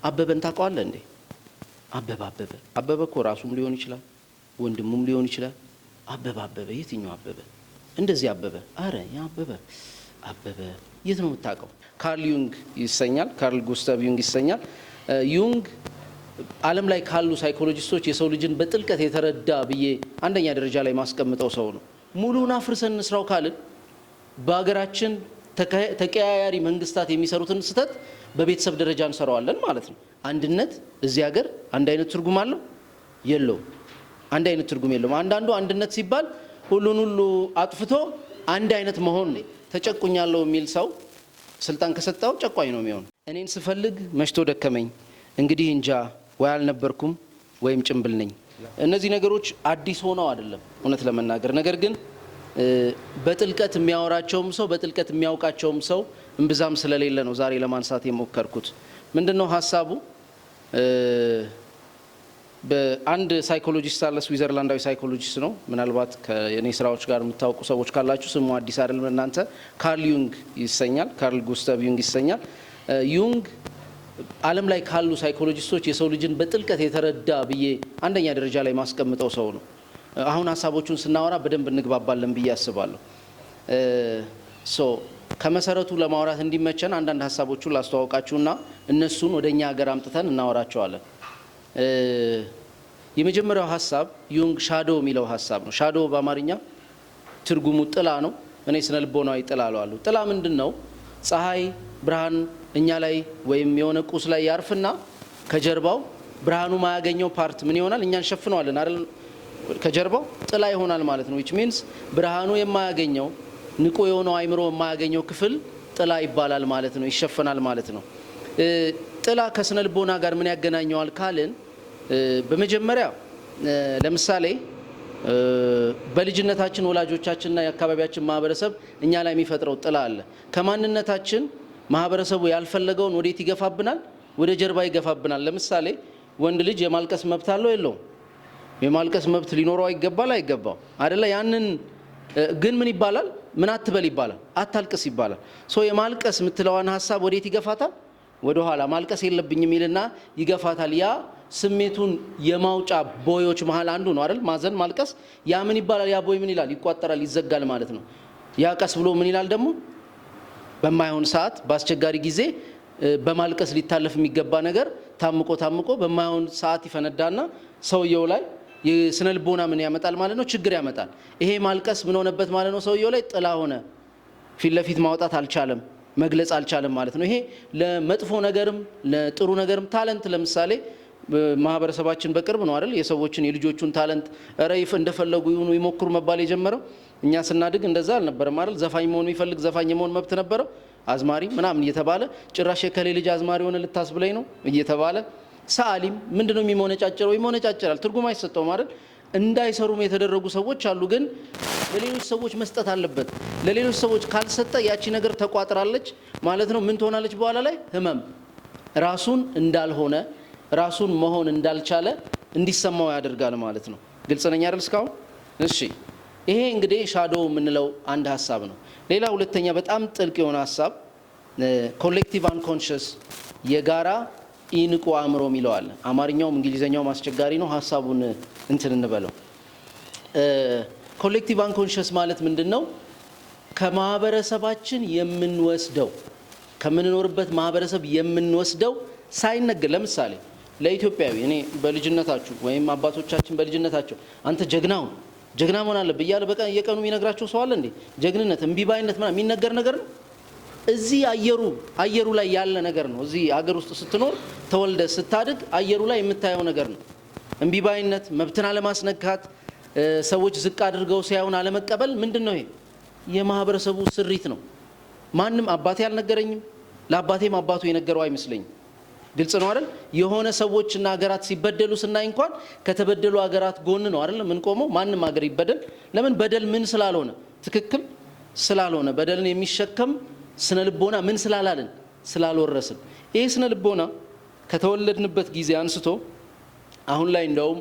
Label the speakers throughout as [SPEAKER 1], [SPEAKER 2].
[SPEAKER 1] አበበን ታውቀዋለህ እንዴ? አበበ እኮ ራሱም ሊሆን ይችላል ወንድሙም ሊሆን ይችላል። አበበ የትኛው አበበ? እንደዚህ አበበ። አረ ያ አበበ የት ነው የምታውቀው? ካርል ዩንግ ይሰኛል። ካርል ጉስታቭ ዩንግ ይሰኛል። ዩንግ ዓለም ላይ ካሉ ሳይኮሎጂስቶች የሰው ልጅን በጥልቀት የተረዳ ብዬ አንደኛ ደረጃ ላይ ማስቀምጠው ሰው ነው። ሙሉን አፍርሰን እንስራው ካልን በሀገራችን ተቀያያሪ መንግስታት የሚሰሩትን ስህተት በቤተሰብ ደረጃ እንሰራዋለን ማለት ነው። አንድነት እዚህ ሀገር አንድ አይነት ትርጉም አለው የለውም? አንድ አይነት ትርጉም የለውም። አንዳንዱ አንድነት ሲባል ሁሉን ሁሉ አጥፍቶ አንድ አይነት መሆን ነው። ተጨቁኛለሁ የሚል ሰው ስልጣን ከሰጠው ጨቋኝ ነው የሚሆነው። እኔን ስፈልግ መሽቶ ደከመኝ፣ እንግዲህ እንጃ ወይ አልነበርኩም ወይም ጭምብል ነኝ። እነዚህ ነገሮች አዲስ ሆነው አይደለም እውነት ለመናገር። ነገር ግን በጥልቀት የሚያወራቸውም ሰው በጥልቀት የሚያውቃቸውም ሰው እምብዛም ስለሌለ ነው ዛሬ ለማንሳት የሞከርኩት። ምንድነው ሀሳቡ? በአንድ ሳይኮሎጂስት አለ፣ ስዊዘርላንዳዊ ሳይኮሎጂስት ነው። ምናልባት ከኔ ስራዎች ጋር የምታውቁ ሰዎች ካላችሁ ስሙ አዲስ አይደለም እናንተ። ካርል ዩንግ ይሰኛል። ካርል ጉስታቭ ዩንግ ይሰኛል። ዩንግ ዓለም ላይ ካሉ ሳይኮሎጂስቶች የሰው ልጅን በጥልቀት የተረዳ ብዬ አንደኛ ደረጃ ላይ ማስቀምጠው ሰው ነው። አሁን ሀሳቦቹን ስናወራ በደንብ እንግባባለን ብዬ አስባለሁ። ከመሰረቱ ለማውራት እንዲመቸን አንዳንድ ሀሳቦቹን ላስተዋውቃችሁና እነሱን ወደኛ ሀገር አምጥተን እናወራቸዋለን። የመጀመሪያው ሀሳብ ዩንግ ሻዶ የሚለው ሀሳብ ነው። ሻዶ በአማርኛ ትርጉሙ ጥላ ነው። እኔ ስነ ልቦናዊ ጥላ እለዋለሁ። ጥላ ምንድን ነው? ፀሐይ ብርሃን እኛ ላይ ወይም የሆነ ቁስ ላይ ያርፍና ከጀርባው ብርሃኑ ማያገኘው ፓርት ምን ይሆናል? እኛን ሸፍነዋለን አይደል? ከጀርባው ጥላ ይሆናል ማለት ነው። which means ብርሃኑ የማያገኘው ንቁ የሆነው አይምሮ የማያገኘው ክፍል ጥላ ይባላል ማለት ነው፣ ይሸፈናል ማለት ነው። ጥላ ከስነ ልቦና ጋር ምን ያገናኘዋል ካልን በመጀመሪያ ለምሳሌ በልጅነታችን ወላጆቻችንና የአካባቢያችን ማህበረሰብ እኛ ላይ የሚፈጥረው ጥላ አለ። ከማንነታችን ማህበረሰቡ ያልፈለገውን ወዴት ይገፋብናል? ወደ ጀርባ ይገፋብናል። ለምሳሌ ወንድ ልጅ የማልቀስ መብት አለው የለውም? የማልቀስ መብት ሊኖረው አይገባል አይገባው አይደለ? ያንን ግን ምን ይባላል? ምን አትበል ይባላል፣ አታልቅስ ይባላል። የማልቀስ የምትለዋን ሀሳብ ወዴት ይገፋታል? ወደ ኋላ። ማልቀስ የለብኝም ይልና ይገፋታል። ያ ስሜቱን የማውጫ ቦዮች መሃል አንዱ ነው አይደል? ማዘን፣ ማልቀስ። ያ ምን ይባላል? ያ ቦይ ምን ይላል? ይቋጠራል፣ ይዘጋል ማለት ነው። ያ ቀስ ብሎ ምን ይላል ደግሞ? በማይሆን ሰዓት በአስቸጋሪ ጊዜ በማልቀስ ሊታለፍ የሚገባ ነገር ታምቆ በማይሆን ሰዓት ይፈነዳና ሰውየው ላይ የስነ ልቦና ምን ያመጣል ማለት ነው? ችግር ያመጣል። ይሄ ማልቀስ ምን ሆነበት ማለት ነው? ሰውየው ላይ ጥላ ሆነ። ፊት ለፊት ማውጣት አልቻለም፣ መግለጽ አልቻለም ማለት ነው። ይሄ ለመጥፎ ነገርም ለጥሩ ነገርም ታለንት ለምሳሌ ማህበረሰባችን በቅርብ ነው አይደል የሰዎችን የልጆቹን ታለንት ረይፍ እንደፈለጉ ይሁኑ ይሞክሩ መባል የጀመረው። እኛ ስናድግ እንደዛ አልነበረም አይደል? ዘፋኝ መሆን የሚፈልግ ዘፋኝ መሆን መብት ነበረው። አዝማሪ ምናምን እየተባለ ጭራሽ የከሌ ልጅ አዝማሪ ሆነ ልታስብለኝ ነው እየተባለ ሰዓሊም ምንድነው የሚሞነጫጭረው? ይሞነጫጭራል፣ ትርጉም አይሰጠውም አይደል? እንዳይሰሩም የተደረጉ ሰዎች አሉ። ግን ለሌሎች ሰዎች መስጠት አለበት። ለሌሎች ሰዎች ካልሰጠ ያቺ ነገር ተቋጥራለች ማለት ነው። ምን ትሆናለች? በኋላ ላይ ህመም፣ ራሱን እንዳልሆነ ራሱን መሆን እንዳልቻለ እንዲሰማው ያደርጋል ማለት ነው። ግልጽ ነኝ አይደል እስካሁን? እሺ፣ ይሄ እንግዲህ ሻዶ የምንለው አንድ ሀሳብ ነው። ሌላ ሁለተኛ በጣም ጥልቅ የሆነ ሀሳብ ኮሌክቲቭ አንኮንሽስ፣ የጋራ ኢንቁ አእምሮ የሚለው አለ። አማርኛውም እንግሊዘኛውም አስቸጋሪ ነው። ሀሳቡን እንትን እንበለው። ኮሌክቲቭ አንኮንሽስ ማለት ምንድነው? ከማህበረሰባችን የምንወስደው ከምንኖርበት ማህበረሰብ የምንወስደው ሳይነገር፣ ለምሳሌ ለኢትዮጵያዊ እኔ በልጅነታችሁ ወይም አባቶቻችን በልጅነታቸው አንተ ጀግና መሆን አለብህ እያለ በቀን የቀኑ የሚነግራቸው ሰው አለ እንዴ? ጀግንነት እምቢባይነት ምናምን የሚነገር ነገር ነው። እዚህ አየሩ ላይ ያለ ነገር ነው። እዚህ አገር ውስጥ ስትኖር ተወልደ ስታድግ አየሩ ላይ የምታየው ነገር ነው። እምቢባይነት፣ መብትን አለማስነካት፣ ሰዎች ዝቅ አድርገው ሲያዩን አለመቀበል ምንድነው? ይሄ የማህበረሰቡ ስሪት ነው። ማንም አባቴ አልነገረኝም፣ ለአባቴም አባቱ የነገረው አይመስለኝም። ግልጽ ነው አይደል? የሆነ ሰዎችና ሀገራት ሲበደሉ ስናይ እንኳን ከተበደሉ ሀገራት ጎን ነው አይደል ምን ቆመው? ማንም ሀገር ይበደል ለምን? በደል ምን ስላልሆነ፣ ትክክል ስላልሆነ፣ በደልን የሚሸከም ስነ ልቦና ምን ስላላልን፣ ስላልወረስን። ይሄ ስነ ልቦና ከተወለድንበት ጊዜ አንስቶ አሁን ላይ እንደውም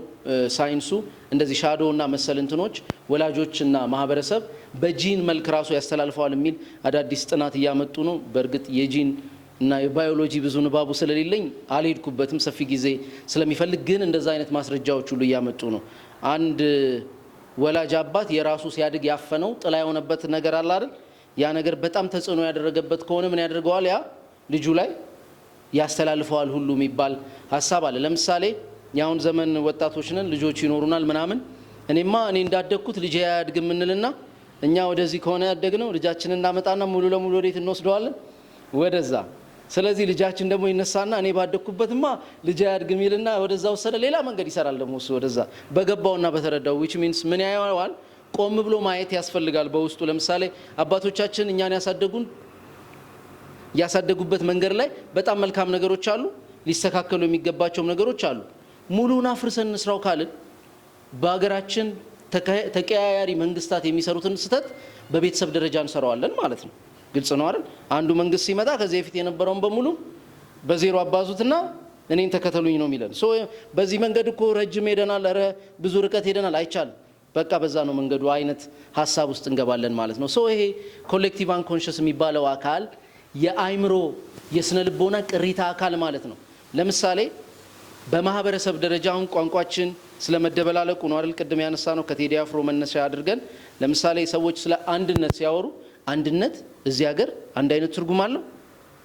[SPEAKER 1] ሳይንሱ እንደዚህ ሻዶውና መሰል እንትኖች ወላጆችና ማህበረሰብ በጂን መልክ ራሱ ያስተላልፈዋል የሚል አዳዲስ ጥናት እያመጡ ነው። በእርግጥ የጂን እና የባዮሎጂ ብዙ ንባቡ ስለሌለኝ አልሄድኩበትም ሰፊ ጊዜ ስለሚፈልግ፣ ግን እንደዛ አይነት ማስረጃዎች ሁሉ እያመጡ ነው። አንድ ወላጅ አባት የራሱ ሲያድግ ያፈነው ጥላ የሆነበት ነገር አለ አይደል? ያ ነገር በጣም ተጽዕኖ ያደረገበት ከሆነ ምን ያደርገዋል? ያ ልጁ ላይ ያስተላልፈዋል ሁሉ የሚባል ሀሳብ አለ። ለምሳሌ የአሁን ዘመን ወጣቶች ነን፣ ልጆች ይኖሩናል ምናምን። እኔ እንዳደግኩት ልጄ አያድግም እንልና እኛ ወደዚህ ከሆነ ያደግነው ልጃችንን እናመጣና ሙሉ ለሙሉ ወዴት እንወስደዋለን? ወደዛ። ስለዚህ ልጃችን ደግሞ ይነሳና እኔ ባደግኩበትማ ልጅ አያድግም ይልና ወደዛ ወሰደ። ሌላ መንገድ ይሰራል ደግሞ እሱ ወደዛ በገባውና በተረዳው። which means ምን ያየዋል? ቆም ብሎ ማየት ያስፈልጋል በውስጡ። ለምሳሌ አባቶቻችን እኛን ያሳደጉበት መንገድ ላይ በጣም መልካም ነገሮች አሉ፣ ሊስተካከሉ የሚገባቸው ነገሮች አሉ። ሙሉን አፍርሰን እንስራው ካልን በሀገራችን ተቀያያሪ መንግስታት የሚሰሩትን ስህተት በቤተሰብ ደረጃ እንሰራዋለን ማለት ነው። ግልጽ ነው አይደል? አንዱ መንግስት ሲመጣ ከዚህ በፊት የነበረውን በሙሉ በዜሮ አባዙትና እኔን ተከተሉኝ ነው የሚለን። በዚህ መንገድ እኮ ረጅም ሄደናል፣ ኧረ ብዙ ርቀት ሄደናል፣ አይቻልም፣ በቃ በዛ ነው መንገዱ አይነት ሀሳብ ውስጥ እንገባለን ማለት ነው። ይሄ ኮሌክቲቭ አንኮንሽስ የሚባለው አካል የአይምሮ የስነ ልቦና ቅሪታ አካል ማለት ነው። ለምሳሌ በማህበረሰብ ደረጃ አሁን ቋንቋችን ስለመደበላለቁ ነው አይደል? ቅድም ያነሳ ነው ከቴዲ አፍሮ መነሻ አድርገን። ለምሳሌ ሰዎች ስለ አንድነት ሲያወሩ አንድነት እዚህ ሀገር አንድ አይነት ትርጉም አለው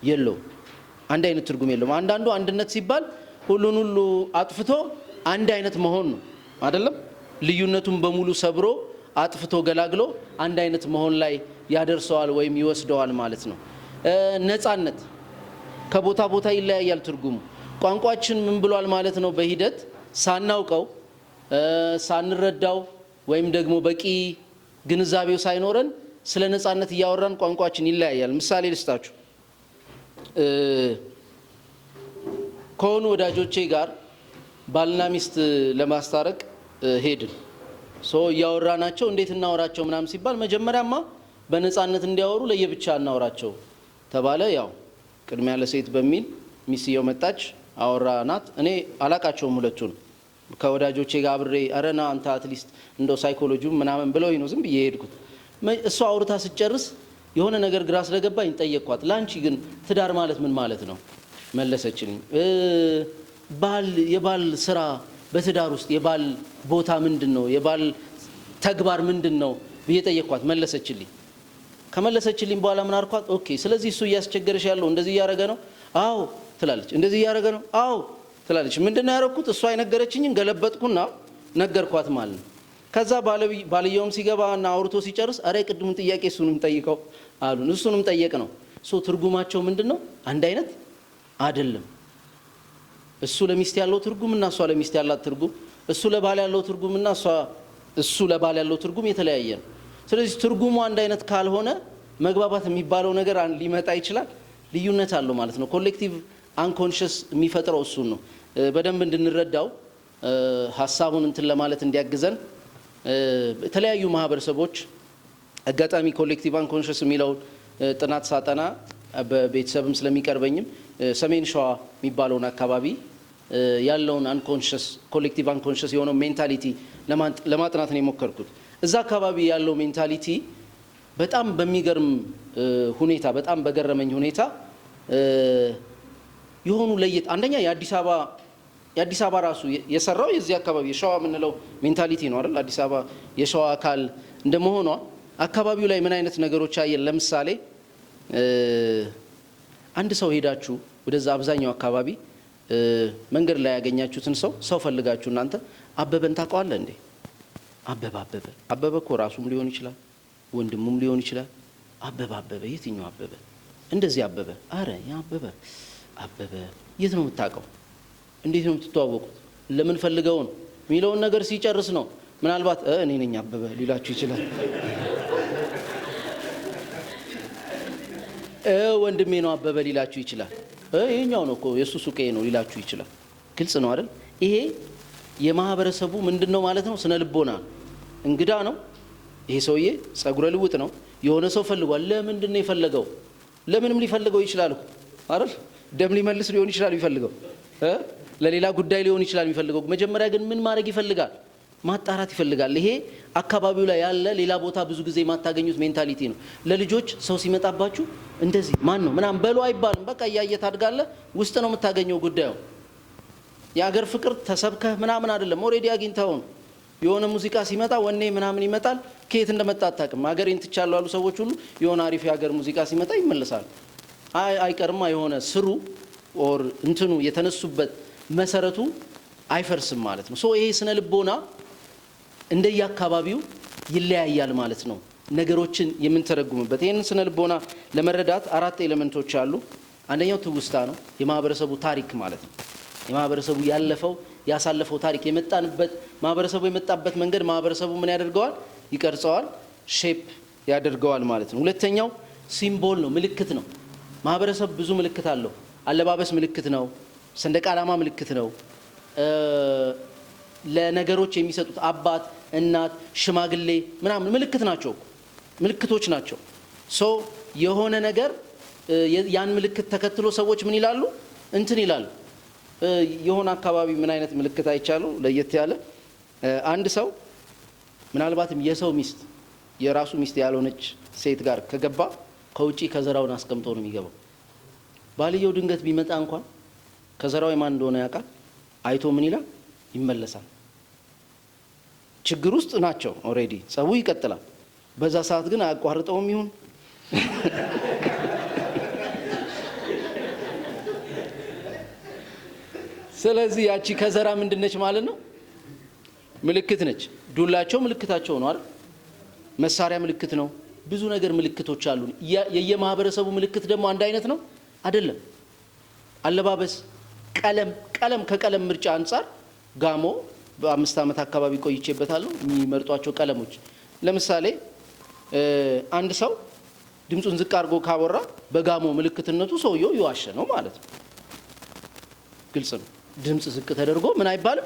[SPEAKER 1] የለውም? አንድ አይነት ትርጉም የለውም። አንዳንዱ አንድነት ሲባል ሁሉን ሁሉ አጥፍቶ አንድ አይነት መሆን ነው አይደለም? ልዩነቱን በሙሉ ሰብሮ አጥፍቶ ገላግሎ አንድ አይነት መሆን ላይ ያደርሰዋል ወይም ይወስደዋል ማለት ነው። ነፃነት ከቦታ ቦታ ይለያያል ትርጉሙ። ቋንቋችን ምን ብሏል ማለት ነው? በሂደት ሳናውቀው ሳንረዳው ወይም ደግሞ በቂ ግንዛቤው ሳይኖረን ስለ ነፃነት እያወራን ቋንቋችን ይለያያል። ምሳሌ ልስጣችሁ። ከሆኑ ወዳጆቼ ጋር ባልና ሚስት ለማስታረቅ ሄድን። እያወራናቸው እንዴት እናወራቸው ምናምን ሲባል መጀመሪያማ በነፃነት እንዲያወሩ ለየብቻ እናወራቸው ተባለ። ያው ቅድሚያ ለሴት በሚል ሚስየው መጣች፣ አወራናት። እኔ አላቃቸውም ሁለቱን። ከወዳጆቼ ጋር አብሬ አረና አንተ አትሊስት እንደው ሳይኮሎጂው ምናምን ብለውኝ ነው ዝም ብዬ ሄድኩት። እሷ አውርታ ስትጨርስ የሆነ ነገር ግራ ስለገባኝ ጠየቅኳት። ላንቺ ግን ትዳር ማለት ምን ማለት ነው? መለሰችልኝ። የባል ስራ በትዳር ውስጥ የባል ቦታ ምንድን ነው? የባል ተግባር ምንድን ነው ብዬ ጠየቅኳት። መለሰችልኝ። ከመለሰችልኝ በኋላ ምን አልኳት? ኦኬ፣ ስለዚህ እሱ እያስቸገረሽ ያለው እንደዚህ እያደረገ ነው? አዎ ትላለች። እንደዚህ እያደረገ ነው? አዎ ትላለች። ምንድነው ያደረኩት? እሷ የነገረችኝን ገለበጥኩና ነገርኳት ማለት ነው። ከዛ ባልየውም ሲገባና አውርቶ ሲጨርስ አረ ቅድሙን ጥያቄ እሱንም ጠይቀው አሉን። እሱንም ጠየቅ ነው። ትርጉማቸው ምንድነው? አንድ አይነት አይደለም። እሱ ለሚስት ያለው ትርጉምና እሷ ለሚስት ያላት ትርጉም፣ እሱ ለባል ያለው ትርጉምና እሱ ለባል ያለው ትርጉም የተለያየ ነው። ስለዚህ ትርጉሙ አንድ አይነት ካልሆነ መግባባት የሚባለው ነገር ሊመጣ ይችላል፣ ልዩነት አለው ማለት ነው። ኮሌክቲቭ አንኮንሽስ የሚፈጥረው እሱን ነው። በደንብ እንድንረዳው ሀሳቡን እንትን ለማለት እንዲያግዘን የተለያዩ ማህበረሰቦች አጋጣሚ ኮሌክቲቭ አንኮንሽስ የሚለውን ጥናት ሳጠና በቤተሰብም ስለሚቀርበኝም ሰሜን ሸዋ የሚባለውን አካባቢ ያለውን አንኮንሽስ ኮሌክቲቭ አንኮንሽስ የሆነው ሜንታሊቲ ለማጥናት ነው የሞከርኩት። እዛ አካባቢ ያለው ሜንታሊቲ በጣም በሚገርም ሁኔታ በጣም በገረመኝ ሁኔታ የሆኑ ለየት አንደኛ የአዲስ አበባ ራሱ የሰራው የዚህ አካባቢ የሸዋ የምንለው ሜንታሊቲ ነው አይደል? አዲስ አበባ የሸዋ አካል እንደመሆኗ አካባቢው ላይ ምን አይነት ነገሮች አየን? ለምሳሌ አንድ ሰው ሄዳችሁ ወደዛ አብዛኛው አካባቢ መንገድ ላይ ያገኛችሁትን ሰው ፈልጋችሁ እናንተ አበበን ታውቀዋለህ እንዴ? አበበ እኮ ራሱም ሊሆን ይችላል ወንድሙም ሊሆን ይችላል። አበበ የትኛው አበበ? እንደዚህ አበበ። አረ ያ አበበ የት ነው የምታውቀው? እንዴት ነው የምትተዋወቁት? ለምን ፈልገው ነው የሚለውን ነገር ሲጨርስ ነው ምናልባት እኔ ነኝ አበበ ሊላችሁ ይችላል። ወንድሜ ነው አበበ ሊላችሁ ይችላል። ይሄኛው ነው እኮ የሱ ሱቄ ነው ሊላችሁ ይችላል። ግልጽ ነው አይደል? ይሄ የማህበረሰቡ ምንድነው ማለት ነው? ስነ ልቦና እንግዳ ነው። ይሄ ሰውዬ ጸጉረ ልውጥ ነው። የሆነ ሰው ፈልጓል። ለምንድን ነው የፈለገው? ለምንም ሊፈልገው ይችላል አይደል? ደም ሊመልስ ሊሆን ይችላል የሚፈልገው፣ ለሌላ ጉዳይ ሊሆን ይችላል የሚፈልገው። መጀመሪያ ግን ምን ማድረግ ይፈልጋል? ማጣራት ይፈልጋል። ይሄ አካባቢው ላይ ያለ ሌላ ቦታ ብዙ ጊዜ የማታገኙት ሜንታሊቲ ነው። ለልጆች ሰው ሲመጣባችሁ እንደዚህ ማን ነው ምናምን በሉ አይባልም። በቃ እያየ ታድጋለህ። ውስጥ ነው የምታገኘው ጉዳዩ። የአገር ፍቅር ተሰብከህ ምናምን አይደለም። ኦልሬዲ አግኝተው ነው። የሆነ ሙዚቃ ሲመጣ ወኔ ምናምን ይመጣል። ከየት እንደመጣ አታውቅም። ሀገሬን ትቻለሁ ያሉ ሰዎች ሁሉ የሆነ አሪፍ የሀገር ሙዚቃ ሲመጣ ይመለሳል። አይቀርማ የሆነ ስሩ ኦር እንትኑ የተነሱበት መሰረቱ አይፈርስም ማለት ነው። ሶ ይሄ ስነ ልቦና እንደየአካባቢው ይለያያል ማለት ነው። ነገሮችን የምንተረጉምበት ይሄን ስነ ልቦና ለመረዳት 4 ኤሌመንቶች አሉ። አንደኛው ትውስታ ነው፣ የማህበረሰቡ ታሪክ ማለት ነው። የማህበረሰቡ ያለፈው ያሳለፈው ታሪክ የመጣንበት ማህበረሰቡ የመጣበት መንገድ ማህበረሰቡ ምን ያደርገዋል? ይቀርጸዋል፣ ሼፕ ያደርገዋል ማለት ነው። ሁለተኛው ሲምቦል ነው፣ ምልክት ነው። ማህበረሰብ ብዙ ምልክት አለው። አለባበስ ምልክት ነው፣ ሰንደቅ ዓላማ ምልክት ነው። ለነገሮች የሚሰጡት አባት፣ እናት፣ ሽማግሌ ምናምን ምልክት ናቸው፣ ምልክቶች ናቸው። ሶ የሆነ ነገር ያን ምልክት ተከትሎ ሰዎች ምን ይላሉ? እንትን ይላሉ። የሆነ አካባቢ ምን አይነት ምልክት አይቻሉ ለየት ያለ አንድ ሰው ምናልባትም የሰው ሚስት የራሱ ሚስት ያልሆነች ሴት ጋር ከገባ ከውጪ ከዘራውን አስቀምጦ ነው የሚገባው። ባልየው ድንገት ቢመጣ እንኳን ከዘራው የማን እንደሆነ ያውቃል። አይቶ ምን ይላል? ይመለሳል። ችግር ውስጥ ናቸው። ኦሬዲ ጸቡ ይቀጥላል። በዛ ሰዓት ግን አያቋርጠውም ይሁን ስለዚህ ያቺ ከዘራ ምንድነች ማለት ነው? ምልክት ነች። ዱላቸው ምልክታቸው ነው አይደል? መሳሪያ ምልክት ነው። ብዙ ነገር ምልክቶች አሉ። የየማህበረሰቡ ምልክት ደግሞ አንድ አይነት ነው አይደለም። አለባበስ፣ ቀለም ከቀለም ምርጫ አንፃር ጋሞ በ5 ዓመት አካባቢ ቆይቼበታለሁ። የሚመርጧቸው ቀለሞች ለምሳሌ አንድ ሰው ድምጹን ዝቅ አድርጎ ካወራ በጋሞ ምልክትነቱ ሰውየው ይዋሸ ነው ማለት ነው። ግልጽ ነው። ድምጽ ዝቅ ተደርጎ ምን አይባልም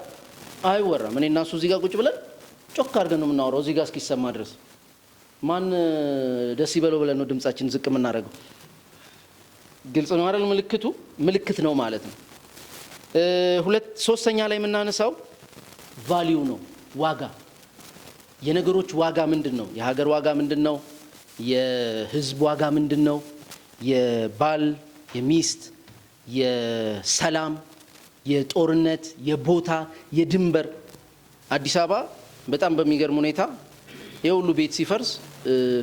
[SPEAKER 1] አይወራም። እኔ እና እሱ እዚህ ጋር ቁጭ ብለን ጮክ አድርገን ነው የምናወራው እዚህ ጋር እስኪሰማ ድረስ። ማን ደስ ይበለው ብለን ነው ድምጻችን ዝቅ የምናደርገው። ግልጽ ነው አይደል? ምልክቱ ምልክት ነው ማለት ነው። ሶስተኛ ላይ የምናነሳው ቫልዩ ነው፣ ዋጋ። የነገሮች ዋጋ ምንድነው? የሀገር ዋጋ ምንድነው? የህዝብ ዋጋ ምንድነው? የባል፣ የሚስት፣ የሰላም፣ የጦርነት፣ የቦታ፣ የድንበር። አዲስ አበባ በጣም በሚገርም ሁኔታ የሁሉ ቤት ሲፈርስ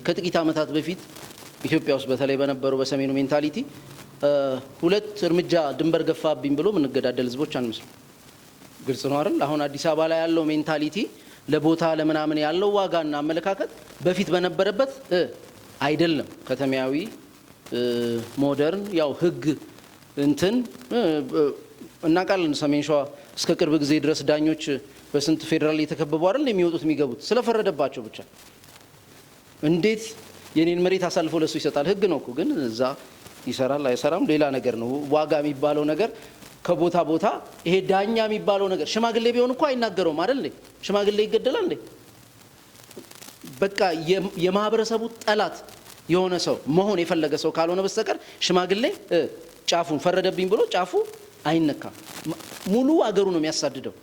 [SPEAKER 1] ከጥቂት ዓመታት በፊት ኢትዮጵያ ውስጥ በተለይ በነበረው በሰሜኑ ሜንታሊቲ 2 እርምጃ ድንበር ገፋብኝ ብሎ ምንገዳደል ህዝቦች አንመስል። ግልጽ ነው አይደል? አሁን አዲስ አበባ ላይ ያለው ሜንታሊቲ ለቦታ ለምናምን ያለው ዋጋና አመለካከት በፊት በነበረበት አይደለም። ከተማያዊ ሞደርን ያው ህግ እንትን እናቃለን። ሰሜን ሸዋ እስከ ቅርብ ጊዜ ድረስ ዳኞች በስንት ፌደራል የተከበቡ አይደል የሚወጡት የሚገቡት ስለፈረደባቸው ብቻ። እንዴት የኔን መሬት አሳልፈው ለሱ ይሰጣል? ህግ ነው እኮ። ግን እዛ ይሰራል አይሰራም ሌላ ነገር ነው። ዋጋ የሚባለው ነገር ከቦታ ቦታ ይሄ ዳኛ የሚባለው ነገር ሽማግሌ ቢሆን እኮ አይናገረውም አይደል? ሽማግሌ ይገደላል እንዴ? በቃ የማህበረሰቡ ጠላት የሆነ ሰው መሆን የፈለገ ሰው ካልሆነ በስተቀር ሽማግሌ ጫፉን ፈረደብኝ ብሎ ጫፉ አይነካም። ሙሉ አገሩ ነው የሚያሳድደው።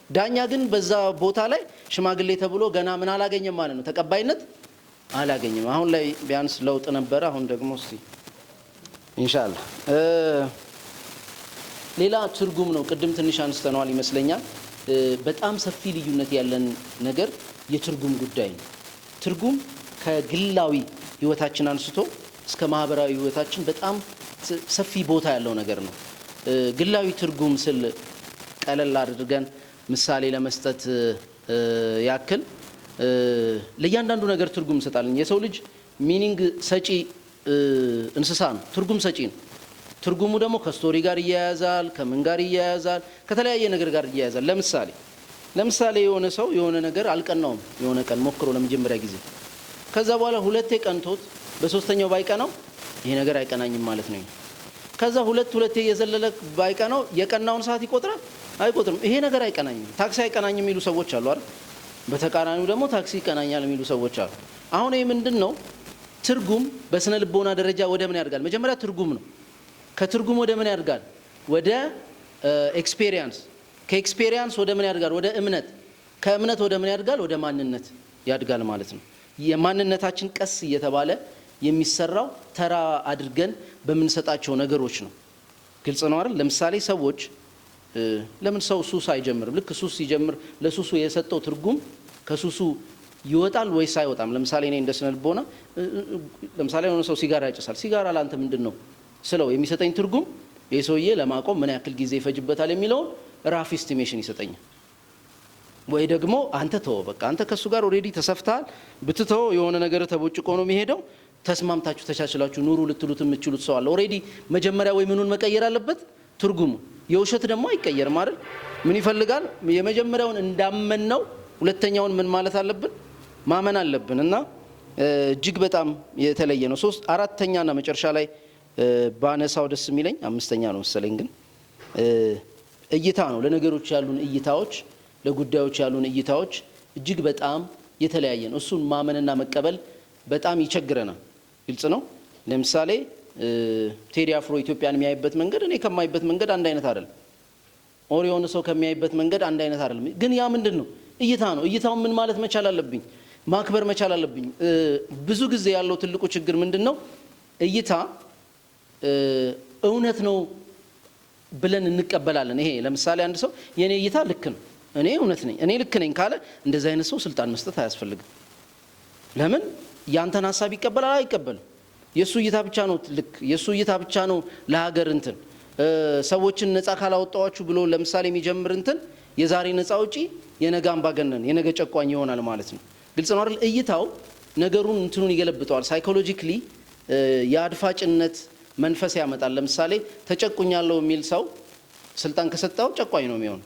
[SPEAKER 1] ዳኛ ግን በዛ ቦታ ላይ ሽማግሌ ተብሎ ገና ምን አላገኘም ማለት ነው፣ ተቀባይነት አላገኘም። አሁን ላይ ቢያንስ ለውጥ ነበር። አሁን ደግሞ እስቲ ኢንሻአላህ ሌላ ትርጉም ነው። ቅድም ትንሽ አንስተነዋል ይመስለኛል። በጣም ሰፊ ልዩነት ያለን ነገር የትርጉም ጉዳይ ነው። ትርጉም ከግላዊ ህይወታችን አንስቶ እስከ ማህበራዊ ህይወታችን በጣም ሰፊ ቦታ ያለው ነገር ነው። ግላዊ ትርጉም ስል ቀለል አድርገን ምሳሌ ለመስጠት ያክል ለእያንዳንዱ ነገር ትርጉም እንሰጣለን። የሰው ልጅ ሚኒንግ ሰጪ እንስሳ ነው፣ ትርጉም ሰጪ ነው። ትርጉሙ ደግሞ ከስቶሪ ጋር ይያያዛል፣ ከምን ጋር ይያያዛል፣ ከተለያየ ነገር ጋር ይያያዛል። ለምሳሌ የሆነ ሰው የሆነ ነገር አልቀናውም፣ የሆነ ቀን ሞክሮ ለመጀመሪያ ጊዜ፣ ከዛ በኋላ 2 ቀንቶት በሶስተኛው ባይቀናው ይሄ ነገር አይቀናኝም ማለት ነው። ከዛ 2 የዘለለ ባይቀናው የቀናውን ሰዓት ይቆጥራል አይቆጥርም? ይሄ ነገር አይቀናኝም። ታክሲ አይቀናኝም የሚሉ ሰዎች አሉ አይደል? በተቃራኒው ደግሞ ታክሲ ይቀናኛል የሚሉ ሰዎች አሉ። አሁን ይሄ ምንድነው? ትርጉም በስነ ልቦና ደረጃ ወደ ምን ያድጋል? መጀመሪያ ትርጉም ነው። ከትርጉም ወደ ምን ያድጋል? ወደ ኤክስፔሪየንስ። ከኤክስፔሪየንስ ወደ ምን ያድጋል? ወደ እምነት። ከእምነት ወደ ምን ያድጋል? ወደ ማንነት ያድጋል ማለት ነው። የማንነታችን ቀስ እየተባለ የሚሰራው ተራ አድርገን በምንሰጣቸው ነገሮች ነው። ግልጽ ነው አይደል? ለምሳሌ ሰዎች ለምን ሰው ሱስ አይጀምርም? ልክ ሱስ ሲጀምር ለሱሱ የሰጠው ትርጉም ከሱሱ ይወጣል ወይስ አይወጣም? ለምሳሌ እኔ እንደ ስነ ልቦና ለምሳሌ የሆነ ሰው ሲጋራ ያጨሳል። ሲጋራ ላንተ ምንድነው ስለው የሚሰጠኝ ትርጉም የሰውዬ ለማቆም ምን ያክል ጊዜ ይፈጅበታል የሚለውን ራፍ ኤስቲሜሽን ይሰጠኛል። ወይ ደግሞ አንተ ተወው በቃ አንተ ከሱ ጋር ኦሬዲ ተሰፍታል ብትተው የሆነ ነገር ተቦጭቆ ነው የሚሄደው ተስማምታችሁ ተቻችላችሁ ኑሩ ልትሉት የምትችሉት ሰው አለ። ኦሬዲ መጀመሪያ ወይ ምኑን መቀየር አለበት ትርጉሙ። የውሸት ደግሞ አይቀየርም አይደል? ምን ይፈልጋል? የመጀመሪያውን እንዳመንነው ሁለተኛውን ምን ማለት አለብን? ማመን አለብን። እና እጅግ በጣም የተለየ ነው። አራተኛና መጨረሻ ላይ ባነሳው ደስ የሚለኝ አምስተኛ ነው መሰለኝ ግን እይታ ነው። ለነገሮች ያሉን እይታዎች፣ ለጉዳዮች ያሉን እይታዎች እጅግ በጣም የተለያየ ነው። እሱን ማመንና መቀበል በጣም ይቸግረናል። ግልጽ ነው። ለምሳሌ ቴዲ አፍሮ ኢትዮጵያን የሚያይበት መንገድ እኔ ከማይበት መንገድ አንድ አይነት አይደለም። ኦሪዮን ሰው ከሚያይበት መንገድ አንድ አይነት አይደለም። ግን ያ ምንድን ነው? እይታ ነው። እይታውን ምን ማለት መቻል አለብኝ? ማክበር መቻል አለብኝ። ብዙ ጊዜ ያለው ትልቁ ችግር ምንድን ነው? እይታ እውነት ነው ብለን እንቀበላለን። ይሄ ለምሳሌ አንድ ሰው የኔ እይታ ልክ ነው፣ እኔ እውነት ነኝ፣ እኔ ልክ ነኝ ካለ እንደዚህ አይነት ሰው ስልጣን መስጠት አያስፈልግም። ለምን? ያንተን ሀሳብ ይቀበላል አይቀበልም? የሱ እይታ ብቻ ነው ልክ፣ የሱ እይታ ብቻ ነው ለሀገር እንትን ሰዎችን ነፃ ካላወጣዋችሁ ብሎ ለምሳሌ የሚጀምር እንትን የዛሬ ነፃ አውጪ የነገ አምባገነን የነገ ጨቋኝ ይሆናል ማለት ነው። ግልጽ ነው አይደል? እይታው ነገሩን እንትኑን ይገለብጠዋል። ሳይኮሎጂካሊ የአድፋጭነት መንፈስ ያመጣል። ለምሳሌ ተጨቁኛለሁ የሚል ሰው ስልጣን ከሰጠው ጨቋኝ ነው የሚሆነው።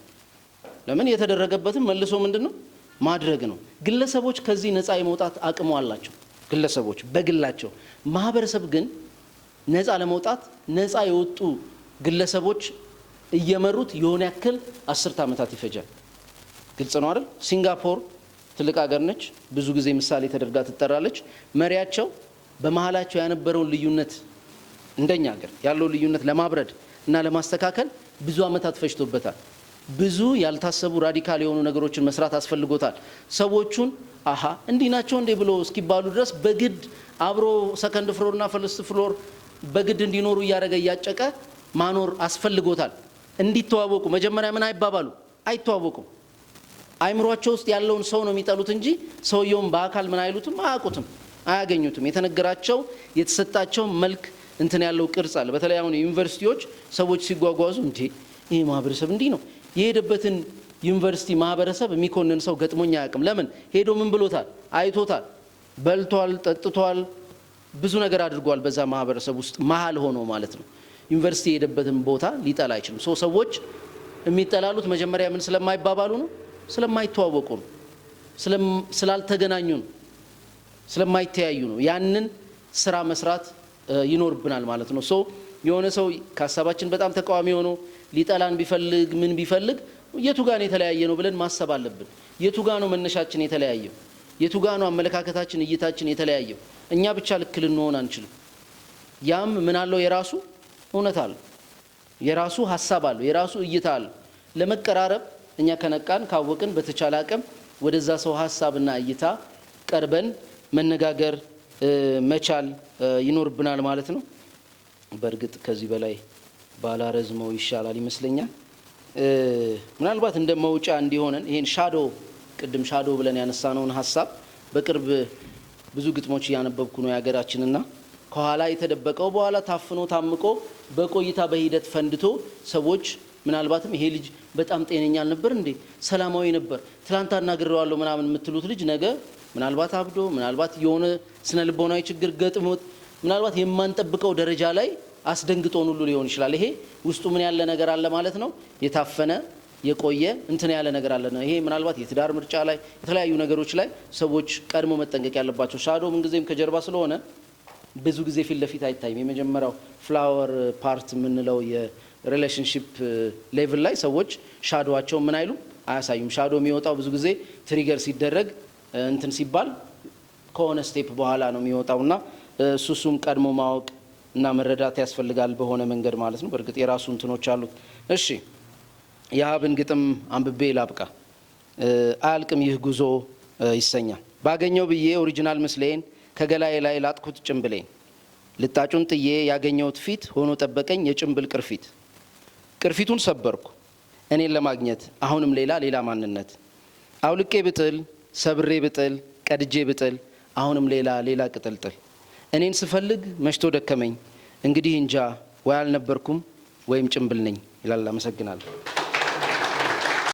[SPEAKER 1] ለምን? የተደረገበትም መልሶ ምንድነው ማድረግ ነው። ግለሰቦች ከዚህ ነፃ የመውጣት አቅሙ አላቸው፣ ግለሰቦች በግላቸው። ማህበረሰብ ግን ነፃ ለመውጣት ነፃ የወጡ ግለሰቦች እየመሩት የሆነ ያክል 10 ዓመታት ይፈጃል። ግልጽ ነው አይደል? ሲንጋፖር ትልቅ ሀገር ነች፣ ብዙ ጊዜ ምሳሌ ተደርጋ ትጠራለች። መሪያቸው በመሃላቸው ያነበረውን ልዩነት እንደኛ ሀገር ያለው ልዩነት ለማብረድ እና ለማስተካከል ብዙ ዓመታት ፈጅቶበታል። ብዙ ያልታሰቡ ራዲካል የሆኑ ነገሮችን መስራት አስፈልጎታል። ሰዎቹን አሃ እንዲህ ናቸው እንዴ ብሎ እስኪባሉ ድረስ በግድ አብሮ ሰከንድ ፍሎር እና ፈርስት ፍሎር በግድ እንዲኖሩ እያደረገ እያጨቀ ማኖር አስፈልጎታል። እንዲተዋወቁ መጀመሪያ ምን አይባባሉ አይተዋወቁም። አይምሯቸው ውስጥ ያለውን ሰው ነው የሚጠሉት እንጂ ሰውየውን በአካል ምን አይሉትም፣ አያውቁትም፣ አያገኙትም። የተነገራቸው የተሰጣቸው መልክ እንትን ያለው ቅርጽ አለ። በተለይ አሁን ዩኒቨርሲቲዎች ሰዎች ሲጓጓዙ እንዴ ይሄ ማህበረሰብ እንዲህ ነው የሄደበትን ዩኒቨርሲቲ ማህበረሰብ የሚኮንን ሰው ገጥሞኝ አያውቅም። ለምን? ሄዶ ምን ብሎታል? አይቶታል፣ በልቷል፣ ጠጥቷል፣ ብዙ ነገር አድርጓል። በዛ ማህበረሰብ ውስጥ መሀል ሆኖ ማለት ነው። ዩኒቨርሲቲ የሄደበትን ቦታ ሊጠላ አይችልም። ሰዎች የሚጠላሉት መጀመሪያ ምን ስለማይባባሉ ነው? ስለማይተዋወቁ ነው፣ ስላልተገናኙ ነው፣ ስለማይተያዩ ነው። ያንን ስራ መስራት ይኖርብናል ማለት ነው። የሆነ ሰው ከሀሳባችን በጣም ተቃዋሚ ሆኖ ሊጠላን ቢፈልግ ምን ቢፈልግ የቱ ጋር ነው የተለያየ ነው ብለን ማሰብ አለብን። የቱ ጋር ነው መነሻችን የተለያየው? የቱ ጋር ነው አመለካከታችን እይታችን የተለያየው? እኛ ብቻ ልክ ልንሆን አንችልም። ያም ምን አለው? የራሱ እውነት አለው፣ የራሱ ሀሳብ አለው፣ የራሱ እይታ አለው። ለመቀራረብ እኛ ከነቃን ካወቅን በተቻለ አቅም ወደዛ ሰው ሀሳብና እይታ ቀርበን መነጋገር መቻል ይኖርብናል ማለት ነው። በእርግጥ ከዚህ በላይ ባላረዝመው ይሻላል ይመስለኛል። ምናልባት እንደ መውጫ እንዲሆነን ይሄን ሻዶ ቅድም ሻዶ ብለን ያነሳነውን ሀሳብ በቅርብ ብዙ ግጥሞች እያነበብኩ ነው የሀገራችንና ከኋላ የተደበቀው በኋላ ታፍኖ ታምቆ በቆይታ በሂደት ፈንድቶ ሰዎች ምናልባትም ይሄ ልጅ በጣም ጤነኛ አልነበር እንዴ ሰላማዊ ነበር ትላንት አናግሬዋለሁ ምናምን የምትሉት ልጅ ነገ ምናልባት አብዶ ምናልባት የሆነ ስነ ልቦናዊ ችግር ገጥሞት ምናልባት የማንጠብቀው ደረጃ ላይ አስደንግጦን ሁሉ ሊሆን ይችላል። ይሄ ውስጡ ምን ያለ ነገር አለ ማለት ነው? የታፈነ የቆየ እንትን ያለ ነገር አለ ነው። ይሄ ምናልባት የትዳር ምርጫ ላይ የተለያዩ ነገሮች ላይ ሰዎች ቀድሞ መጠንቀቅ ያለባቸው። ሻዶ ምን ጊዜም ከጀርባ ስለሆነ ብዙ ጊዜ ፊት ለፊት አይታይም። የመጀመሪያው ፍላወር ፓርት የምንለው የሪሌሽንሺፕ ሌቭል ላይ ሰዎች ሻዶዋቸው ምን አይሉ አያሳዩም። ሻዶ የሚወጣው ብዙ ጊዜ ትሪገር ሲደረግ እንትን ሲባል ከሆነ ስቴፕ በኋላ ነው የሚወጣውና እሱም ቀድሞ ማወቅ እና መረዳት ያስፈልጋል በሆነ መንገድ ማለት ነው። በእርግጥ የራሱ እንትኖች አሉት። እሺ የሀብን ግጥም አንብቤ ላብቃ። አያልቅም ይህ ጉዞ ይሰኛል። ባገኘው ብዬ ኦሪጂናል ምስሌን ከገላዬ ላይ ላጥኩት ጭንብሌን ልጣጩን ጥዬ ያገኘሁት ፊት ሆኖ ጠበቀኝ የጭንብል ቅርፊት። ቅርፊቱን ሰበርኩ እኔን ለማግኘት አሁንም ሌላ ማንነት አውልቄ ብጥል ሰብሬ ብጥል ቀድጄ ብጥል አሁንም ሌላ ቅጥልጥል እኔን ስፈልግ መሽቶ ደከመኝ እንግዲህ እንጃ ወይ አልነበርኩም ወይም ጭንብል ነኝ ይላል። አመሰግናለሁ።